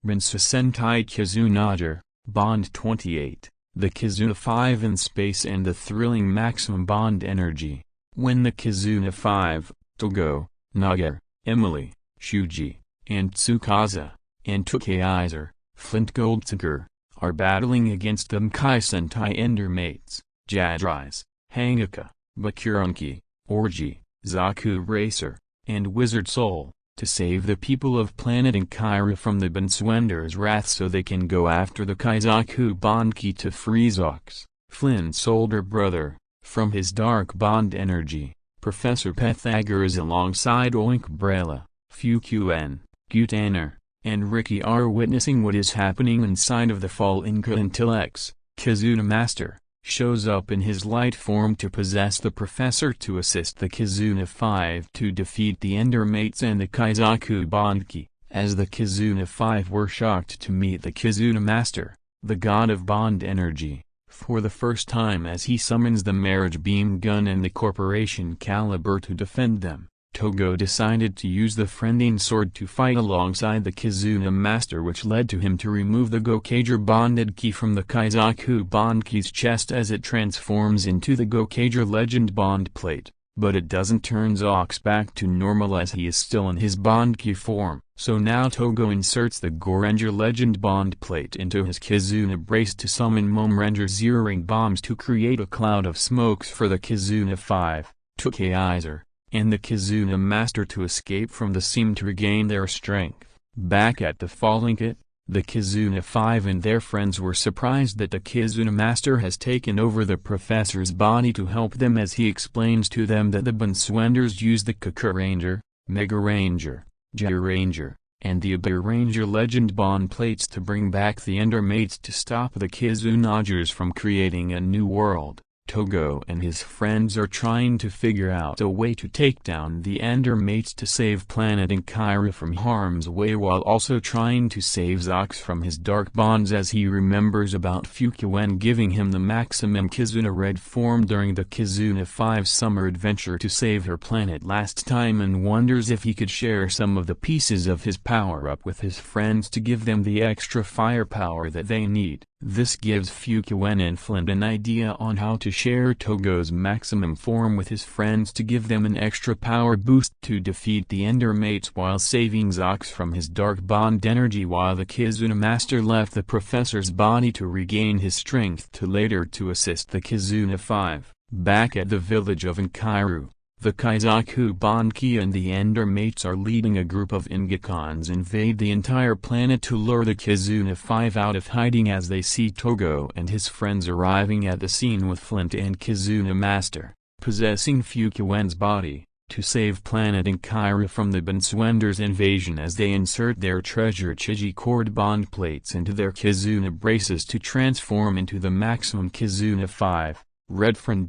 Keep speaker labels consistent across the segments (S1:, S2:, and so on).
S1: Bansou Sentai Kizunager, Bond 28, the Kizuna Five in space and the thrilling maximum bond energy. When the Kizuna Five, Togo, Nager, Emily, Shuji, and Tsukasa, and Twokaizer, Flint Goldtiger, are battling against the Gokai Sentai Endermates, Jadrise, Hangaka, Bakurunki, Orgy, Zaku Racer, and Wizard Soul, to save the people of Planet Enkiru from the Bansouenders' wrath so they can go after the Kaizoku Bondki to free Zox, Flint's older brother, from his dark bond energy. Professor Pythagoras is alongside Oink Brella, Fuquen, Gutaner, and Ricky are witnessing what is happening inside of the fallen until X, Kizuna Master, shows up in his light form to possess the professor to assist the Kizuna Five to defeat the Endermates and the Kaizoku Bondki. As the Kizuna Five were shocked to meet the Kizuna Master, the god of bond energy, for the first time as he summons the marriage beam gun and the corporation caliber to defend them. Togo decided to use the friending sword to fight alongside the Kizuna Master, which led to him to remove the Gokaiger bonded key from the Kaizoku Bondki's chest as it transforms into the Gokaiger Legend Bond Plate, but it doesn't turn Zox back to normal as he is still in his Bondki form. So now Togo inserts the Goranger Legend Bond Plate into his Kizuna Brace to summon Momranger Zeroing bombs to create a cloud of smokes for the Kizuna Five, Twokaizer, and the Kizuna Master to escape from the scene to regain their strength. Back at the falling kit, the Kizuna Five and their friends were surprised that the Kizuna Master has taken over the professor's body to help them, as he explains to them that the Bansouenders use the Kakuranger, Mega Ranger, Ranger, and the Ranger Legend Bond Plates to bring back the Endermates to stop the Kizunagers from creating a new world. Togo and his friends are trying to figure out a way to take down the Endermates to save Planet Enkiru from harm's way, while also trying to save Zox from his dark bonds, as he remembers about Fuquen giving him the Maximum Kizuna Red form during the Kizuna Five summer adventure to save her planet last time, and wonders if he could share some of the pieces of his power-up with his friends to give them the extra firepower that they need. This gives Fuquen and Flint an idea on how to share Togo's maximum form with his friends to give them an extra power boost to defeat the Endermates while saving Zox from his dark bond energy, while the Kizuna Master left the professor's body to regain his strength to later to assist the Kizuna Five. Back at the village of Enkiru, the Kaizoku Bondki and the Endermates are leading a group of Ingekons invade the entire planet to lure the Kizuna Five out of hiding, as they see Togo and his friends arriving at the scene with Flint and Kizuna Master, possessing Fuquen's body, to save Planet Enkiru from the Bansouenders' invasion, as they insert their Treasure Chijicord Bond Plates into their Kizuna Braces to transform into the Maximum Kizuna Five, Red Friend,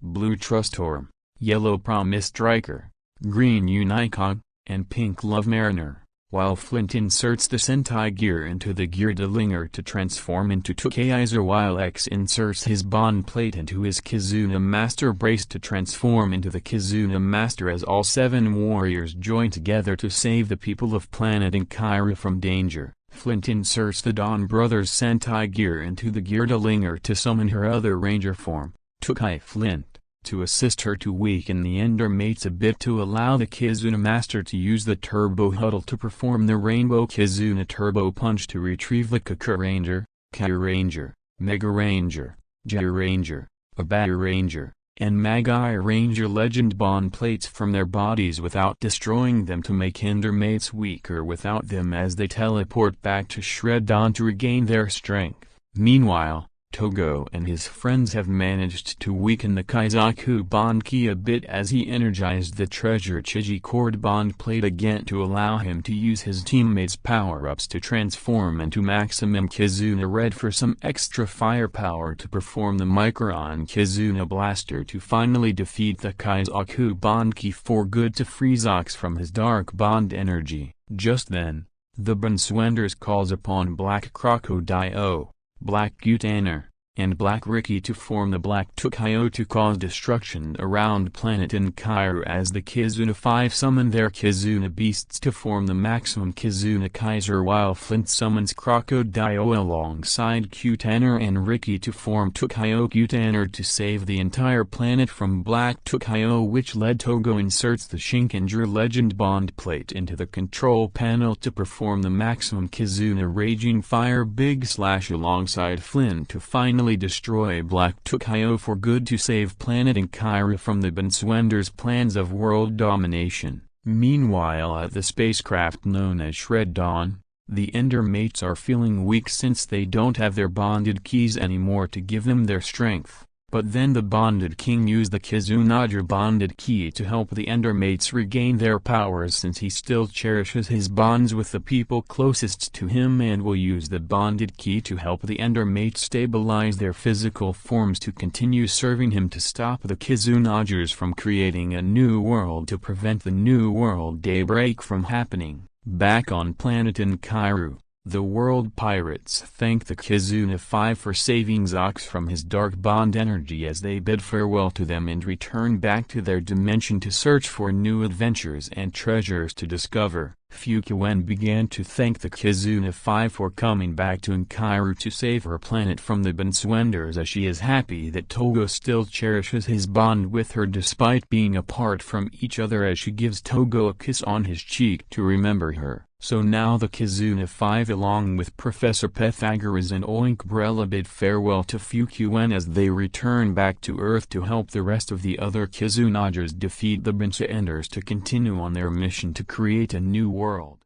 S1: Blue Trustorm, Yellow Promise Striker, Green Unicog, and Pink Love Mariner, while Flint inserts the Sentai gear into the Geardalinger to transform into Twokaizer, while X inserts his bond plate into his Kizuna Master Brace to transform into the Kizuna Master, as all 7 warriors join together to save the people of Planet Enkiru from danger. Flint inserts the Dawn Brothers Sentai gear into the Geardalinger to summon her other ranger form, Twokai Flint, to assist her to weaken the Endermates a bit to allow the Kizuna Master to use the Turbo Huddle to perform the Rainbow Kizuna Turbo Punch to retrieve the Kakuranger, Ranger, Mega Ranger, Ranger, Ranger, and Magi Ranger Legend Bond Plates from their bodies without destroying them, to make Endermates weaker without them, as they teleport back to Shreddon to regain their strength. Meanwhile, Togo and his friends have managed to weaken the Kaizoku Bondki a bit, as he energized the Treasure Chijicord Bond Plate again to allow him to use his teammates' power-ups to transform into Maximum Kizuna Red for some extra firepower to perform the Micron Kizuna Blaster to finally defeat the Kaizoku Bondki for good, to free Zox from his dark bond energy. Just then, the Bansouenders calls upon Black Crocodile, Black Gutaner, and Black Ricky to form the Black Twokaizer to cause destruction around Planet Enkiru, as the Kizuna Five summon their Kizuna beasts to form the Maximum Kizuna Kaizer, while Flint summons Crocodile alongside Q-Tanner and Ricky to form Twokaizer Q-Tanner to save the entire planet from Black Twokaizer, which led Togo inserts the Shinkenger Legend Bond Plate into the control panel to perform the Maximum Kizuna Raging Fire Big Slash alongside Flint to finally destroy Black Twokaizer for good to save Planet Enkiru from the Bansouenders' plans of world domination. Meanwhile, at the spacecraft known as Shred Dawn, the Endermates are feeling weak since they don't have their bonded keys anymore to give them their strength. But then the Bonded King used the Kizunager bonded key to help the Endermates regain their powers, since he still cherishes his bonds with the people closest to him, and will use the bonded key to help the Endermates stabilize their physical forms to continue serving him to stop the Kizunagers from creating a new world to prevent the New World Daybreak from happening. Back on Planet Enkiru, the world pirates thank the Kizuna Five for saving Zox from his dark bond energy as they bid farewell to them and return back to their dimension to search for new adventures and treasures to discover. Fukiwen began to thank the Kizuna Five for coming back to Enkiru to save her planet from the Bansouenders, as she is happy that Togo still cherishes his bond with her despite being apart from each other, as she gives Togo a kiss on his cheek to remember her. So now the Kizuna Five along with Professor Pythagoras and Oinkbrella bid farewell to Fukiwen as they return back to Earth to help the rest of the other Kizunagers defeat the Bansouenders to continue on their mission to create a new world.